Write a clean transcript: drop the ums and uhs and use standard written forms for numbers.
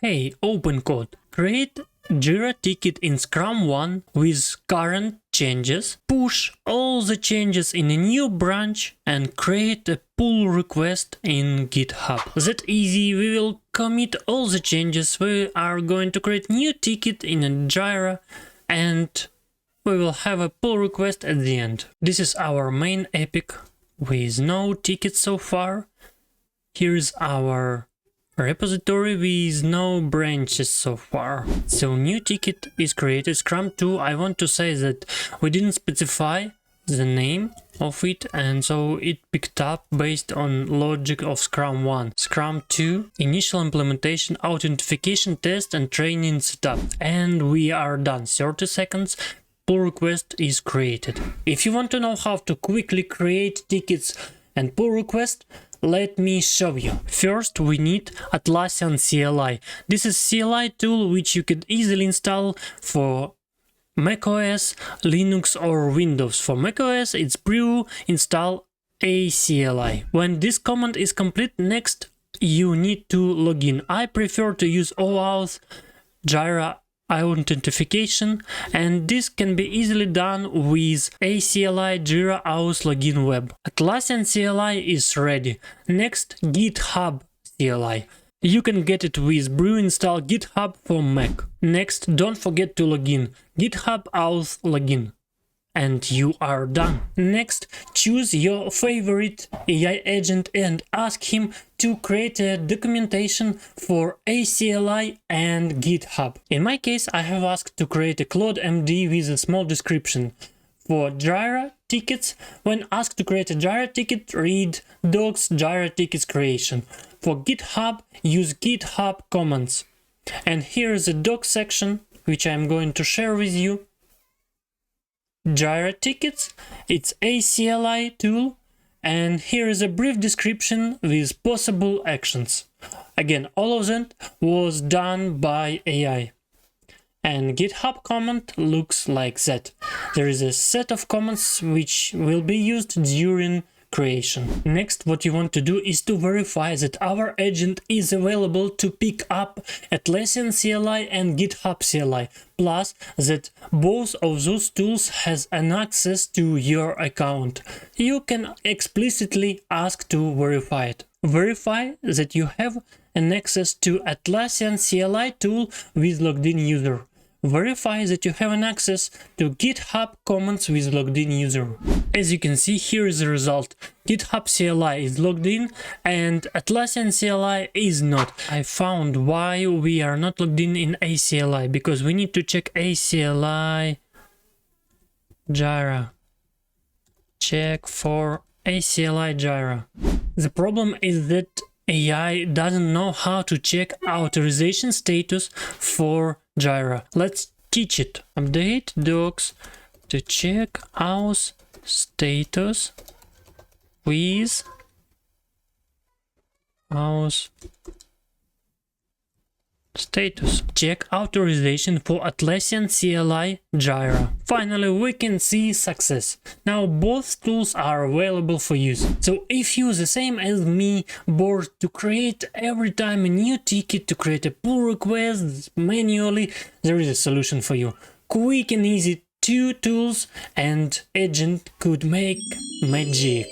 Hey, OpenCode, create Jira ticket in Scrum 1 with current changes, push all the changes in a new branch and create a pull request in GitHub. That easy, we will commit all the changes, we are going to create new ticket in a Jira and we will have a pull request at the end. This is our main epic with no tickets so far. Here's our repository with no branches so far. So new ticket is created, Scrum 2. I want to say that we didn't specify the name of it, and so it picked up based on logic of Scrum 1. Scrum 2, initial implementation, authentication test and training setup. And we are done. 30 seconds. Pull request is created. If you want to know how to quickly create tickets and pull request, let me show you. First, we need Atlassian CLI. This is CLI tool which you can easily install for macOS, Linux or Windows. For macOS, it's brew install a CLI. When this command is complete, next you need to log in. I prefer to use OAuth, Jira authentication, and this can be easily done with CLI Jira Auth login web. Atlassian CLI is ready. Next, GitHub CLI. You can get it with brew install GitHub for Mac. Next, don't forget to log in. GitHub Auth login. And you are done. Next, choose your favorite AI agent and ask him to create a documentation for CLI and GitHub. In my case, I have asked to create a Claude MD with a small description. For Jira tickets, when asked to create a Jira ticket, read docs Jira tickets creation. For GitHub, use GitHub commands. And here is the doc section, which I'm going to share with you. Jira tickets, it's a CLI tool, and here is a brief description with possible actions. Again, all of that was done by AI. And GitHub command looks like that. There is a set of commands which will be used during creation. Next, what you want to do is to verify that our agent is available to pick up Atlassian CLI and GitHub CLI, plus that both of those tools has an access to your account. You can explicitly ask to verify it. Verify that you have an access to Atlassian CLI tool with logged in user. Verify that you have an access to GitHub commands with logged in user. As you can see, here is the result. GitHub CLI is logged in and Atlassian CLI is not. I found why we are not logged in CLI, because we need to check CLI Jira. Check for CLI Jira. The problem is that AI doesn't know how to check authorization status for Jira. Let's teach it. Update docs to check auth status with auth status. Check authorization for Atlassian CLI Jira. Finally, we can see success. Now both tools are available for use. So if you the same as me, bored to create every time a new ticket, to create a pull request manually, there is a solution for you. Quick and easy, two tools and agent could make magic.